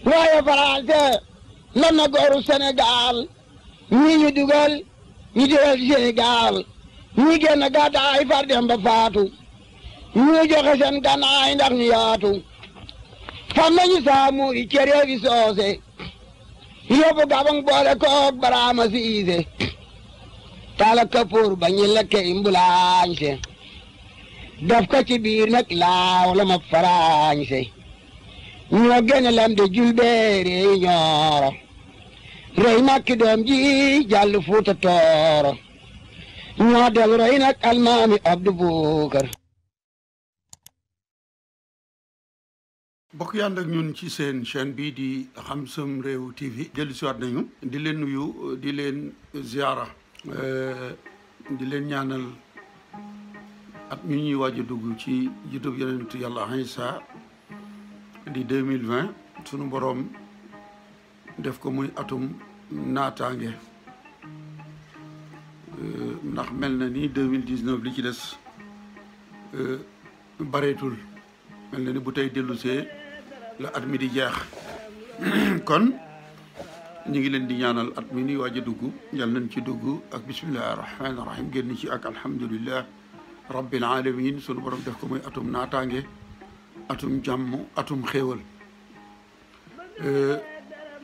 waaye Faranse lan na gooru Sénégal ñii ñu dugal Sénégal ñi génn gàddaay far dem ba faatu ñu joxe seen gànnaay ndax ñu yaatu fam nañu saamu i cere fi soose yóbbu Gabang boole koog Baraama Siise tala kapoor ba ñu lekke imbulaañse daf ko ci biir nag laaw la ma faraañse ñoo génne lam de julbeere yi ñooro rey makki doom ji jàll Fuuta Tooro ñoo del rey nag almaami Abdu Bukar. bokk yànd ak ñun ci seen chaîne bi di Xam Sam Réew TV dellu siwaat nañu di leen nuyu di leen ziara di leen ñaanal at mi ñuy waaj a dugg ci juddub yonentu yàlla Iisaa di 2020 sunu boroom def ko muy atum naataange ndax mel na ni 2019 li ci des bareetul mel na ni bu tey dellusee la at mi di jeex kon ñu ngi leen di ñaanal at mi ni waaj a dugg yal nañ ci dugg ak bismillahi rahmaani rahim génn ci ak alhamdulillah rabbil alamin sunu borom def ko muy atum naataange atum jàmm atum xéewal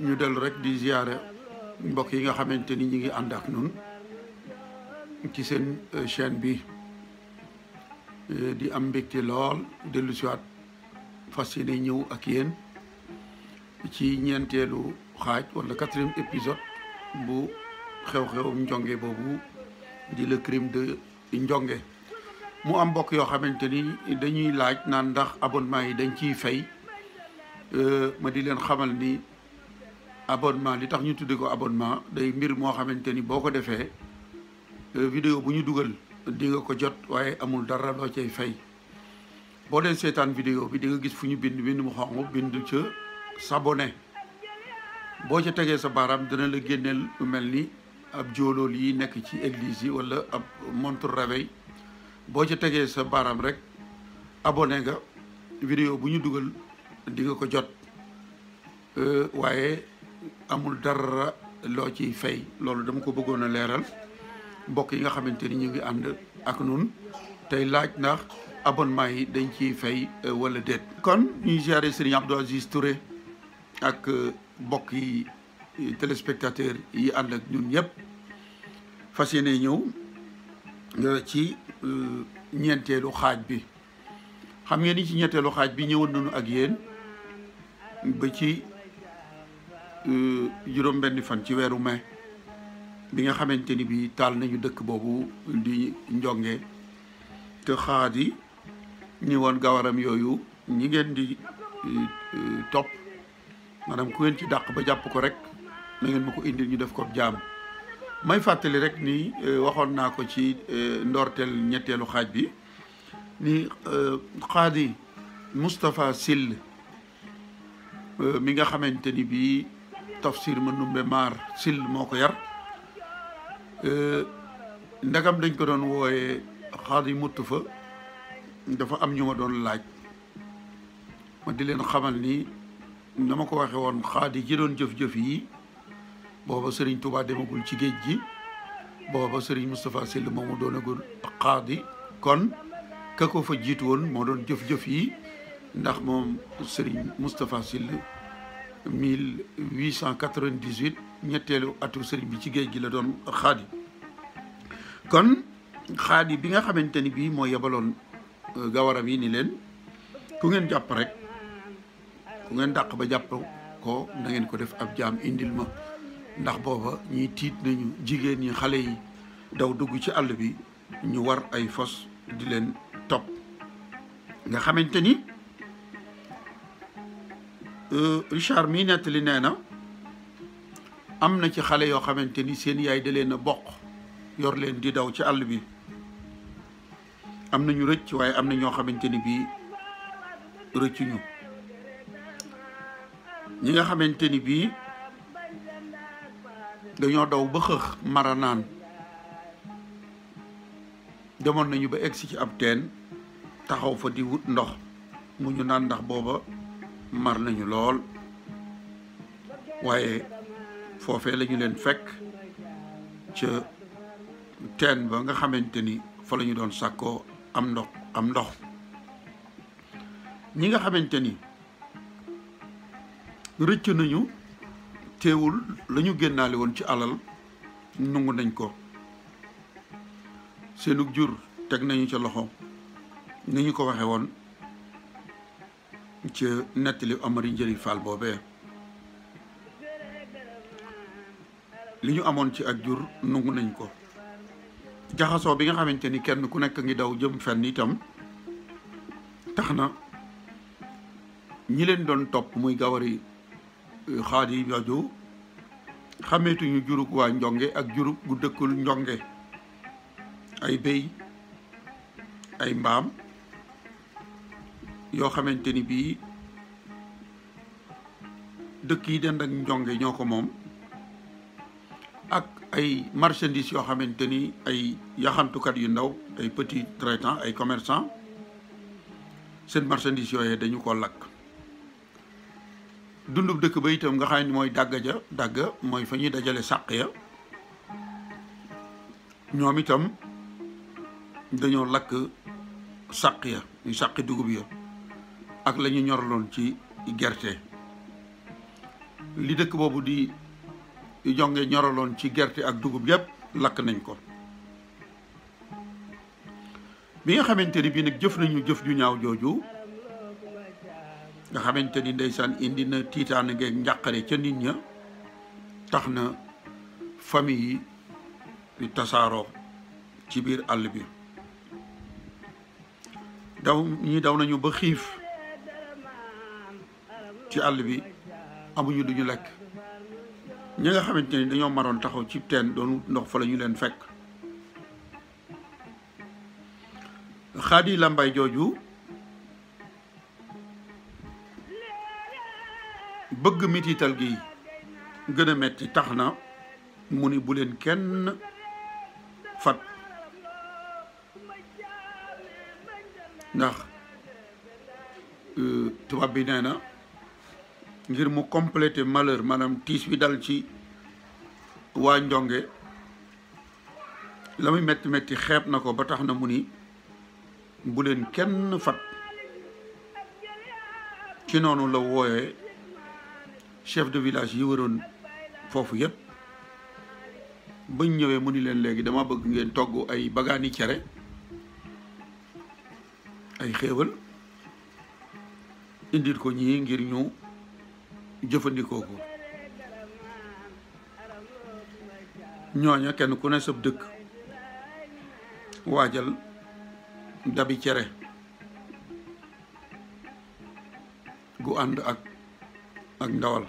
ñu dellu rek di ziyaare mbokk yi nga xamante ni ñi ngi ànd ak ñun ci seen chaîne bi di am mbégte lool dellu siwaat fas yéene ñëw ak yéen ci ñeenteelu xaaj wala 4e épisode bu xew-xewum njonge boobu di le crime de njonge mu am mbokk yoo xamante ni dañuy laaj naan ndax abonnement yi dañ ciy fay ma di leen xamal ni abonnement li tax ñu tudde ko abonnement day mbir moo xamante ni boo ko defee vidéo bu ñu dugal di nga ko jot waaye amul dara loo cay fay boo dee seetaan vidéo bi di nga gis fu ñu bind mu xonq bind ca s'abonner boo ca tegee sa baaraam dina la génneel lu mel ni ab jóolool yi nekk ci église yi wala ab montre réveil boo ca tegee sa baaraam rek abonné nga vidéo bu ñu dugal di nga ko jot waaye amul dara loo ciy fay loolu dama ko bëggoon a leeral mbokk yi nga xamante ni ñu ngi ànd ak nun tey laaj ndax abonnement yi dañ ciy fay wala déet. kon ñuy ziare Serigne Abdou Aziz Touré ak mbokk yi téléspectateurs yi ànd ak ñun ñëpp fas yéene ñëw ci ñeenteelu xaaj bi xam ngeen ni ci ñeenteelu xaaj bi ñëwoon nañu ak yéen ba ci juróom-benni fan ci weeru mai bi nga xamante ni bi taal nañu dëkk boobu di njonge te xaadi ñi woon gawaram yooyu ñi ngeen di topp maanaam ku ngeen ci dàq ba jàpp ko rek na ngeen ma ko indil ñu def ko jaam may fàttali rek ni waxoon naa ko ci ndorteel ñetteelu xaaj bi ni xaadi Moustapha Sill mi nga xamante ni bii Tafsir Manumbe Maar Sill moo ko yar ndagam dañ ko doon wooye xaadi mutt fa dafa am ñu ma doon laaj ma di leen xamal ni na ma ko waxe woon xaadi ji doon jëf-jëf yi booba Serigne Touba demagul ci géej gi booba Serigne Moustapha Sill moomu doonagul xaadi kon ka ko fa jiitu woon moo doon jëf-jëf yi ndax moom Serigne Moustapha Sill 1898 ñetteelu atu Serigne bi ci géej gi la doon xaadi kon xaadi bi nga xamante ni bii moo yebaloon gawaram yi ni leen ku ngeen jàpp rek ku ngeen dàq ba jàpp ko na ngeen ko def ab jaam indil ma ndax booba ñiy tiit nañu jigéen ñi xale yi daw dugg ci àll bi ñu war ay fos di leen topp nga xamante ni Richard mii nettali nee na am na ci xale yoo xamante ni seen yaay da leen a bokk yor leen di daw ci àll bi am na ñu rëcc waaye am na ñoo xamante ni bii rëccuñu ñi nga xamante ni bii dañoo daw ba xëx mara naan demoon nañu ba egsi ci ab teen taxaw fa di wut ndox mu ñu naan ndax booba mar nañu lool waaye foofee la ñu leen fekk ca teen ba nga xamante ni fa la ñu doon sàkkoo am ndox ñi nga xamante ni rëcc nañu teewul la ñu génnaale woon ci alal nungu nañ ko seenug jur teg nañu ca loxo ni ñu ko waxe woon ca nettali Amari Njëri Fall boobee li ñu amoon ci ak jur nungu nañ ko jaxasoo bi nga xamante ni kenn ku nekk ngi daw jëm fenn itam tax na ñi leen doon topp muy gawari Xaadi Baajo xameetuñu jurug waa Njonge ak jurug gu dëkkul Njonge ay béy ay mbaam yoo xamante ni bii dëkk yi dend ak Njonge ñoo ko moom ak ay marchandises yoo xamante ni ay yaxantukat yu ndaw ay petits traitants ay commerçants seen marchandises yooyee dañu ko lakk dundub dëkk ba itam nga xam ne mooy dàgg mooy fa ñuy dajale sàq ya ñoom itam dañoo lakk sàq ya ñu sàqi dugub ya ak la ñu ñorloon ci gerte li dëkk boobu di Njonge ñoraloon ci gerte ak dugub yépp lakk nañ ko bi nga xamante ni bii nag jëf nañu jëf ju ñaaw jooju nga xamante ni ndeysaan indi na tiitaana ngeeg njàqare ca nit ña tax na famille yi tasaaroo ci biir àll bi daw nañu ba xiif ci àll bi amuñu duñu lekk ñi nga xamante ni dañoo maroon taxaw ci teen doon ndox fa la ñu leen fekk Xaadi Lambaay jooju bëgg mitital gi gën a metti tax na mu ni bu leen kenn fat ndax tubaab bi nee na ngir mu compléter malheur maanaam tiis wi dal ci waa Njonge la muy metti metti xeeb na ko ba tax na mu ni bu leen kenn fat ci noonu la wooyee chef de village yi waroon foofu yépp bañ ñëwee mu ni leen léegi dama bëgg ngeen togg ay bagaani cere ay xéewal indil ko ñii ngir ñu jëfandikoo ko ñooña kenn ku ne sab dëkk waajal dabi cere gu ànd ak ndawal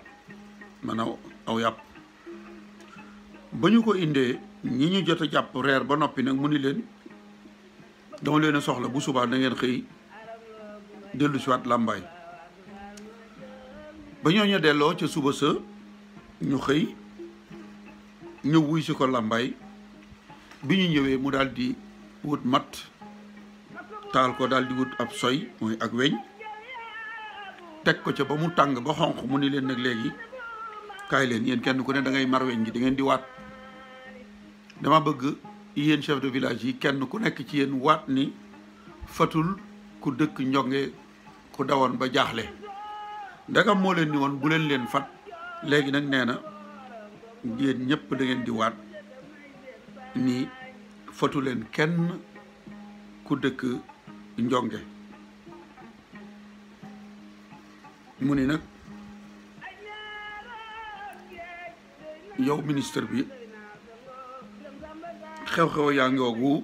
maanaam aw yàpp ba ñu ko indee ñi ñu jot a jàpp reer ba noppi nag mu ni leen dama leen a soxla bu subaa da ngeen xëy dellu si waat Lambaay ba ñooñu delloo ca suba sa ñu xëy ñëw wuy si ko Lambaay bi ñu ñëwee mu daal di wut mat taal ko daal di wut ab soy mooy ak weñ teg ko ca ba mu tàng ba xonq mu ni leen nag léegi kaay leen yéen kenn ku ne da ngay mar weñ gi da ngeen di waat dama bëgg yéen chef de village yi kenn ku nekk ci yéen waat ni fatul ku dëkk Njonge ku dawoon ba jaaxle ndegam moo leen ni woon bu leen leen fat léegi nag nee na yéen ñëpp da ngeen di waat ni fatu leen kenn ku dëkk Njonge mu ni nag yow ministre bi xew-xew yaa ngoogu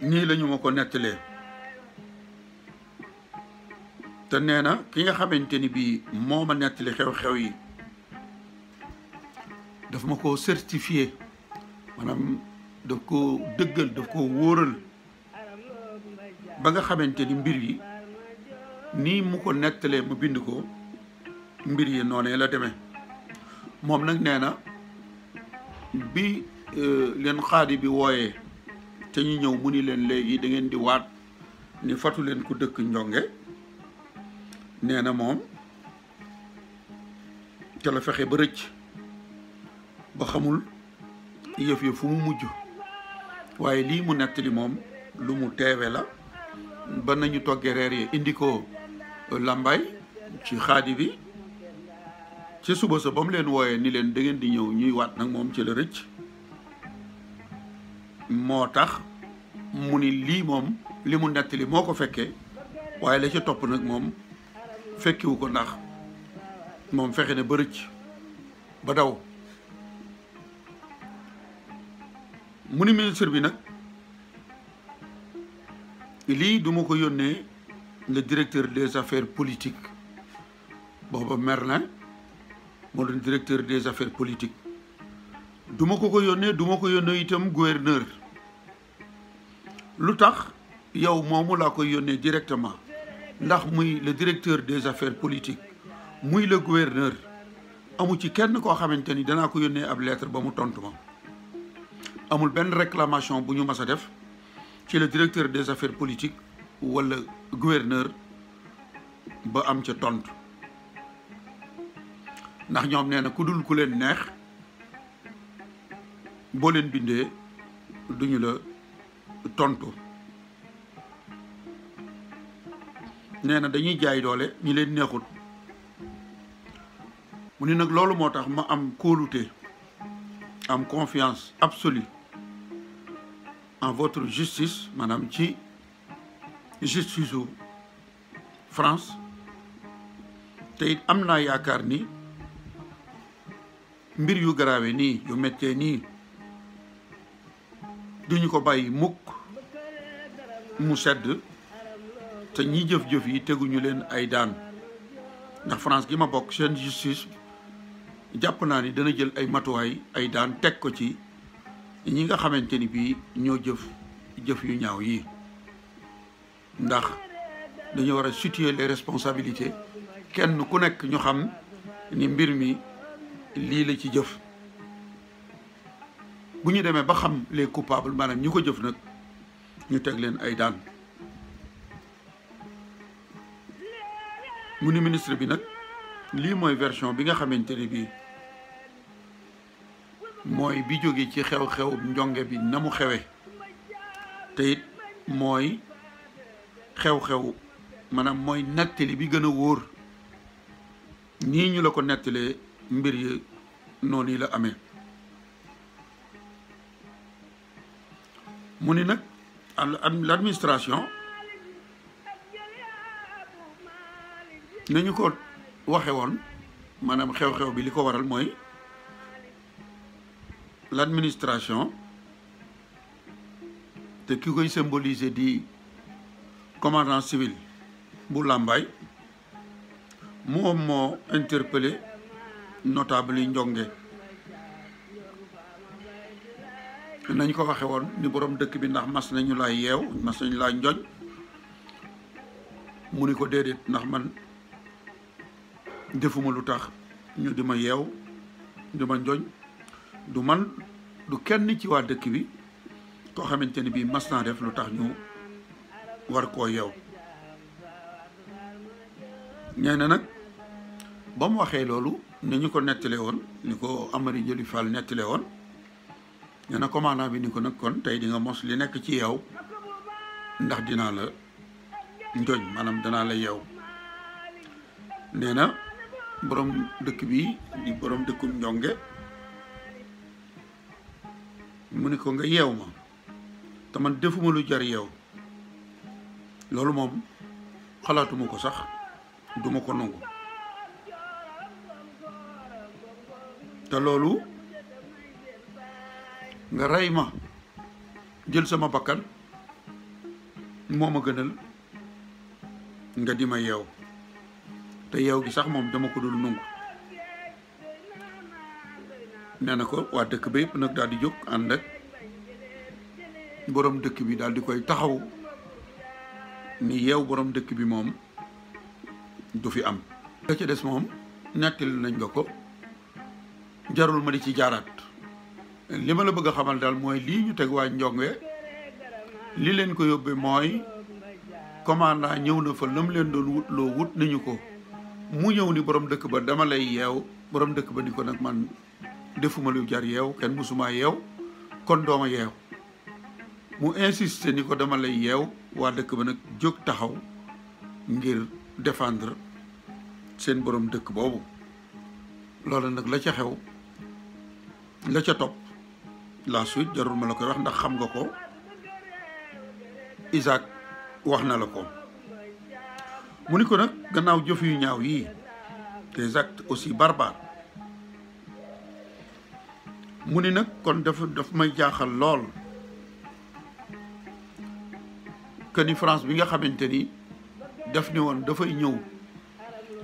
nii la ñu ma ko nettalee te nee na ki nga xamante ni bii moo ma nettali xew-xew yi daf ma ko certifié maanaam daf ko dëggal daf ko wóoral ba nga xamante ni mbir yi nii mu ko nettalee ma bind ko mbir yi noonee la demee moom nag nee na bi leen Xaadi bi wooyee te ñu ñëw mu ni leen léegi da ngeen di waat ni fatu leen ku dëkk Njonge nee na moom ca la fexe ba rëcc ba xamul yëf yi fu mu mujj waaye lii mu nettali moom lu mu teewe la ba nañu toggee reer yi indi ko Lambaay ci xaadi bi ci suba sa ba mu leen wooyee ni leen da ngeen di ñëw ñuy waat nag moom ci la rëcc moo tax mu ni lii moom li mu nettali moo ko fekkee waaye la ca topp nag moom fekkiwu ko ndax moom fexe ne ba rëcc ba daw mu ni ministre bi nag lii duma ko yónnee le directeur des affaires politiques booba Merlin moo doon directeur des affaires politiques duma ko yónnee itam gouverneur lu tax yow moomu laa koy yónnee directement ndax muy le directeur des affaires politiques muy le gouverneur amu ci kenn koo xamante ni danaa ko yónnee ab lettre ba mu tontu ma amul benn réclamation bu ñu mas a def ci le directeur des affaires politiques wala gouverneur ba am ca tontu ndax ñoom nee na ku dul ku leen neex boo leen bindee duñu la tontu nee na dañuy jaay doole ñi leen neexut mu ni nag loolu moo tax ma am kóolute am confiance absolue en votre justice maanaam ci justice u France te it am naa yaakaar ni mbir yu garaawe nii yu méttee nii duñu ko bàyyi mukk mu sedd te ñi jëf-jëf yi teguñu leen ay daan ndax France gi ma bokk seen justice jàpp naa ni dana jël ay matuwaay ay daan teg ko ci ñi nga xamante ni bii ñoo jëf yu ñaaw yi ndax dañu war a situer les responsabilités kenn ku nekk ñu xam ni mbir mi lii la ci jëf bu ñu demee ba xam les coupables maanaam ñi ko jëf nag ñu teg leen ay daan mu ni ministre bi nag lii mooy version bi nga xamante ni bii mooy bi jóge ci xew-xew njonge bi na mu xewe te it mooy xew-xew maanaam mooy nettali bi gën a wóor nii ñu la ko nettalee mbir yi noonu yi la amee mu ni nag l'administration nañu ko waxe woon maanaam xew-xew bi li ko waral mooy l'administration te ki koy symboliser di commandant civil bu Lambaay moom moo interpellé notable yi njonge nañ ko waxe woon ni borom dëkk bi ndax mas nañu laa yeew mas nañu laa njoñ mu ni ko déedéet ndax man defuma lu tax ñu di ma yeew di ma njoñ du man du kenn ci waa dëkk bi koo xamante ni bii mas naa def lu tax ñu war koo yeew nee na nag ba mu waxee loolu ni ñu ko nettale woon ni ko Amari Jëli Fall nettale woon nee na commandant bi ni ko nag kon tey di nga mos li nekk ci yow ndax dinaa la njoñ maanaam danaa la yeew nee na borom dëkk bi di borom dëkkum njonge mu ni ko nga yeew ma te man defuma lu jar yeew loolu moom xalaatuma ko sax duma ko nangu te loolu nga rey ma jël sama bakkan moo ma gënal nga di ma yeew te yeew gi sax moom dama ko dul nangu nee na ko waa dëkk ba yëpp nag daal di jóg ànd ak borom dëkk bi daal di koy taxaw ni yeew borom dëkk bi moom du fi am la ca des moom nettali nañ nga ko jarul ma di ci jaaraat li ma la bëgg a xamal daal mooy lii ñu teg waa njonge li leen ko yóbbee mooy commandant ñëw na fa lam leen doon wut loo wut nañu ko mu ñëw ni borom dëkk ba dama lay yeew borom dëkk ba ni ko nag man defuma lu jar yeew kenn musuma yeew kon dooma yeew mu insisté ni ko dama lay yeew waa dëkk ba nag jóg taxaw ngir défendre seen borom dëkk boobu loolu nag la ca xew la ca topp la suite jarul ma la koy wax ndax xam nga ko Isaac wax na la ko mu ni ko nag gannaaw jëf yu ñaaw yii des actes aussi barbares mu ni nag kon daf may jaaxal lool que ni France bi nga xamante ni daf ni woon dafay ñëw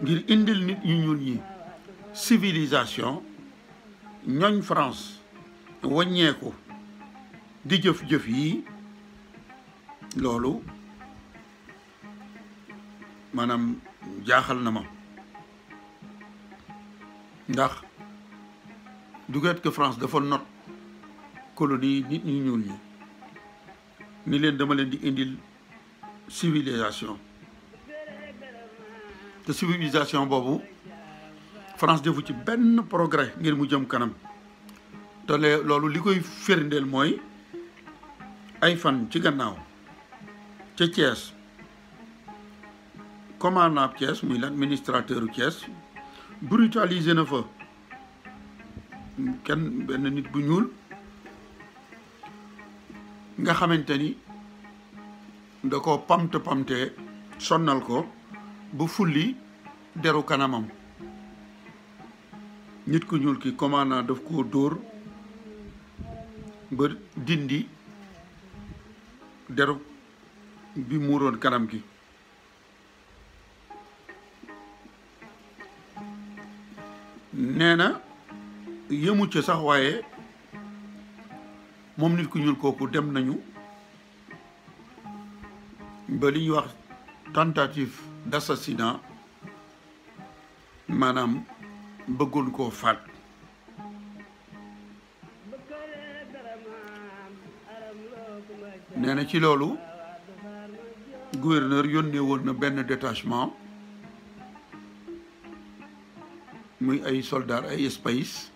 ngir indil nit ñu ñuul ñi civilisation ñooñ France wàññeeku di jëf-jëf yi loolu maanaam jaaxal na ma ndax duget que France dafa not colonie nit ñu ñuul ñi ni leen dama leen di indil civilisation te civilisation boobu France defu ci benn progrès ngir mu jëm kanam te loolu li koy firndeel mooy ay fan ci gannaaw ca Thiès commandant Thiès muy l'administrateur Thiès brutalisé na fa kenn benn nit bu ñuul nga xamante ni da ko pamte sonnal ko bu fulli deru kanamam nit ku ñuul ki commandant daf ko dóor ba dindi deru bi muuroon kanam gi nee na yëmu ca sax waaye moom nit ku ñuul kooku dem nañu ba li ñuy wax tentative d'assassinat maanaam bëggoon koo faat nee na ci loolu gouverneur yónnee woon na benn détachement muy ay soldats ay espace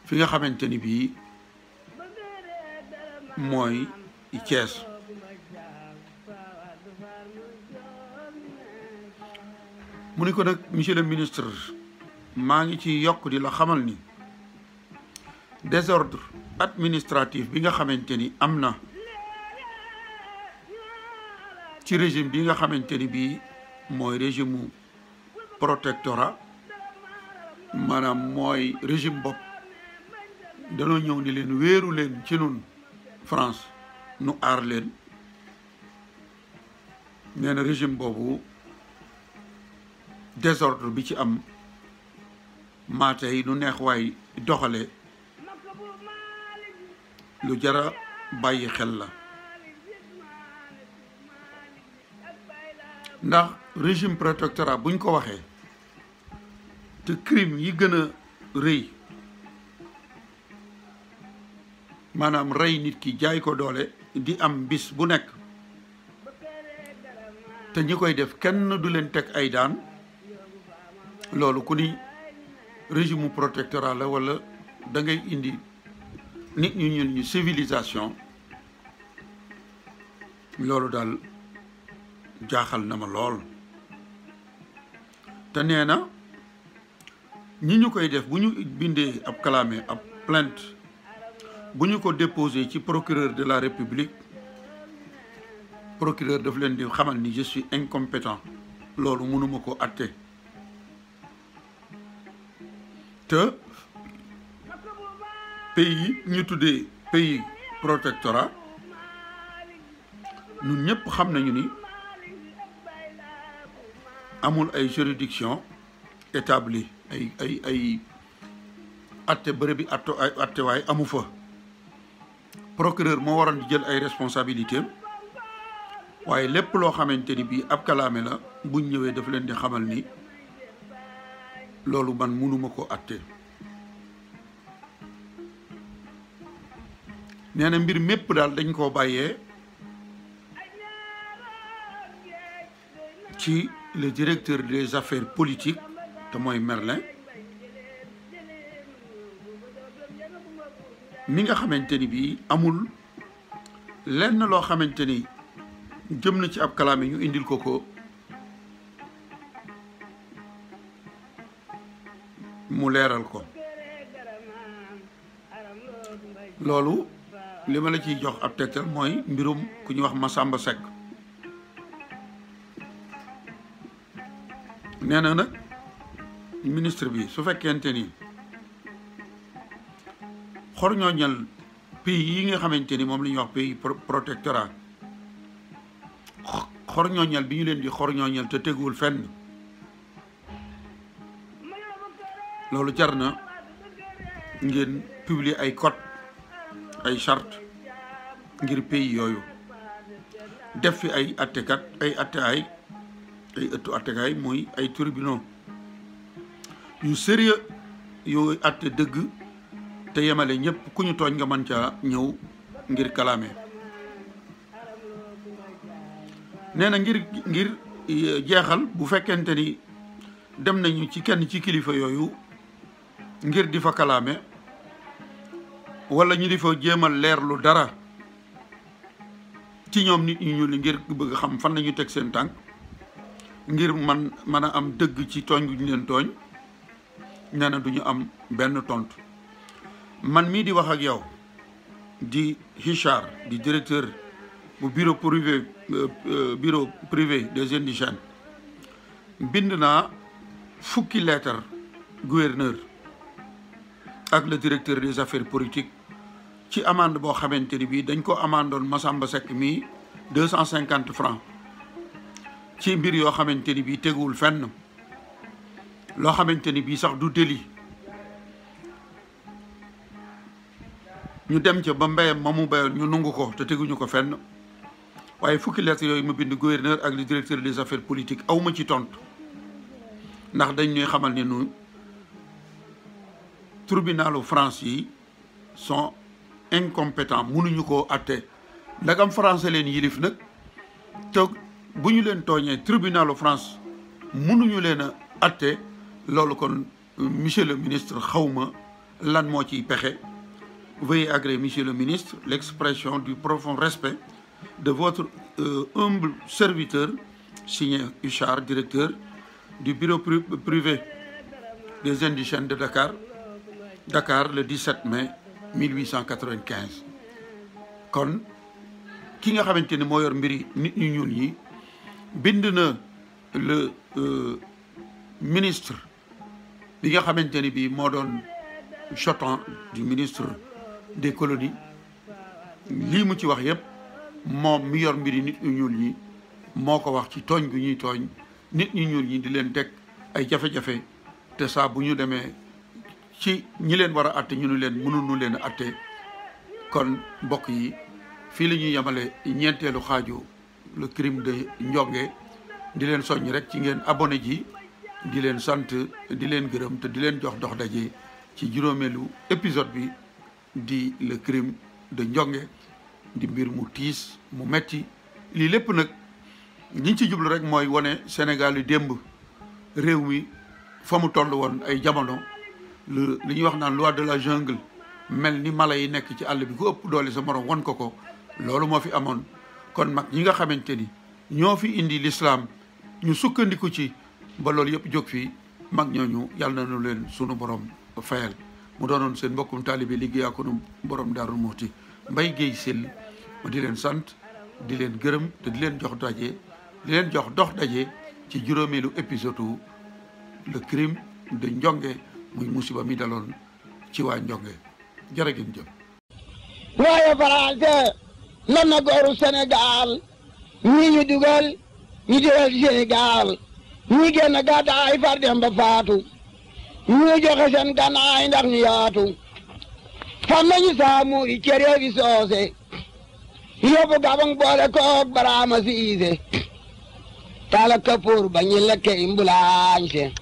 fi nga xamante ni bii mooy Thiès mu ni ko nag monsieur le ministre maa ngi ci yokk di la xamal ni désordre administratif bi nga xamante ni am na ci régime bi nga xamante ni bii mooy régime mu protectorat maanaam mooy régime bopp danoo ñëw ni leen wéeru leen ci nun France nu aar leen nee na régime boobu désordre bi ci am maate yi nu neex waay doxale lu jara bàyyi xel la ndax régime protectorat buñ ko waxee te crime yi gën a rëy maanaam rey nit ki jaay ko doole di am bis bu nekk te ñi koy def kenn du leen teg ay daan loolu ku ni régime mu protectorat la wala da ngay indi nit ñu ñun ñu civilisation loolu daal jaaxal na ma lool te nee na ñi ñu koy def bu ñu bindee ab clamé ab plainte bu ñu ko déposé ci procureur de la République procureur daf leen di xamal ni je suis incompétent loolu mënuma ko atte te pays yi ñu tuddee pays protectorat ñun ñëpp xam nañu ni amul ay juridiction établie ay atte bërëb bi atte waay amu fa procureur moo waroon di jël ay responsabilités waaye lépp loo xamante ni bii ab kalaame la buñ ñëwee daf leen di xamal ni loolu man mënuma ko atte nee na mbir mépp daal dañ koo bàyyee ci le directeur des affaires politiques te te mooy Merlin mi nga xamante ni bii amul lenn loo xamante ni jëm na ci ab kalaame ñu indil ko mu leeral ko loolu li ma la ciy jox ab tegtal mooy mbirum ku ñu wax Massamba Seck nee na nag ministre bi su fekkente ni xorñooñal pays yi nga xamante ni moom la ñuy wax pays protectorat xorñooñal bi ñu leen di xorñooñal te teguwul fenn loolu jar na ngeen publier ay code ay charte ngir pays yooyu def fi ay attekat ay atteay ay ëttu attekaay mooy ay tribunaux yu sérieux yooyu atte dëgg te yemale ñëpp ku ñu tooñ nga mën caa ñëw ngir kalaame nee na ngir jeexal bu fekkente ni dem nañu ci kenn ci kilifa yooyu ngir di fa kalaame wala ñu di fa jéemal leerlu dara ci ñoom nit ñi ñu li ngir bëgg xam fan nañu teg seen tànk ngir mën a am dëgg ci tooñ gu ñu leen tooñ nee na duñu am benn tontu man mii di wax ak yow di Hichard di directeur bu bureau privé des indigènes bind naa fukki lettre gouverneur ak le directeur des affaires politiques ci amende boo xamante ni bii dañ ko amandoon Massamba Seck mii 250 francs ci mbir yoo xamante ni bii teguwul fenn loo xamante ni bii sax du délit ñu dem ca ba mbéyam ma mu béyoon ñu nungu ko te teguñu ko fenn waaye fukki lettre yooyu ma bind gouverneur ak le directeur des affaires politiques awma ci tontu ndax dañ ñuy xamal ne nu tribunalu France yi sont incompétents mënuñu koo atte ndagam français leen yilif nag te bu ñu leen tooñee tribunalu France mënuñu leen a atte loolu kon monsieur le ministre xawma lan moo ciy pexe. Veuillez agréer, monsieur le ministre, l'expression du profond respect de votre humble serviteur, signé Hichard, directeur du bureau privé des indigènes de Dakar, Dakar le 17 mai 1895. kon ki nga xamante ne moo yor mbiri nit ñu ñuul ñi bind na le ministre bi nga xamante ni bii moo doon chotan du ministre des colonies lii mu ci wax yëpp moom mi yor mbiri nit ñu ñuul ñi moo ko wax ci tooñ gu ñuy tooñ nit ñu ñuul ñi di leen teg ay jafe-jafe te saa bu ñu demee ci ñi leen war a atte ñu nu leen mënuñu leen a atte kon mbokk yi fii la ñuy yemale ñeenteelu xaaju le crime de Ndiongue di leen soññ rek ci ngeen abonné ji di leen sant di leen gërëm te di leen jox dox daje ci juróomeelu épisode bi di le crime de Ndiongue di mbir mu tiis mu metti lii lépp nag ñi ci jublu rek mooy wane Sénégal yu démb réew mi fa mu toll woon ay jamono li ñuy wax naan loi de la jungle mel ni mala yi nekk ci àll bi ku ëpp doole sa morom won ko loolu moo fi amoon kon mag ñi nga xamante ni ñoo fi indi l'islam ñu sukkandiku ci ba loolu yëpp jóg fii mag ñooñu yàlla na nu leen sunu borom fayal mu doonoon seen mbokkum taalibe liggéeyaa ko nu borom Daaru Muxti Mbaye Guèye Syll ma di leen sant di leen gërëm te di leen jox dox daje ci juróomeelu épisode le crime de Ndiongue muy musiba mi daloon ci waa Ndiongue jërë ngeen jëf. waaye français lan na gooru Sénégal ñii ñu dugal ñu dugal Sénégal ñii génn gàddaay far dem ba faatu ñu joxe seen gànnaay ndax ñu yaatu fam nañu saamu i cere bi soose yóbbu gabang boole koog baraama siise tala kapoor ba ñu lekke imbulaañse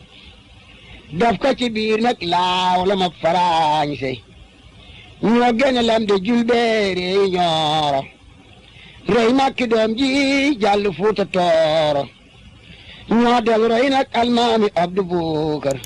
daf ko ci biir nag laaw la ma faraañse ñoo gën a lam de julbeere ñooro rey makki doom ji jàll fuuta tooro ñoo del roy nag almaami Abdu Bukar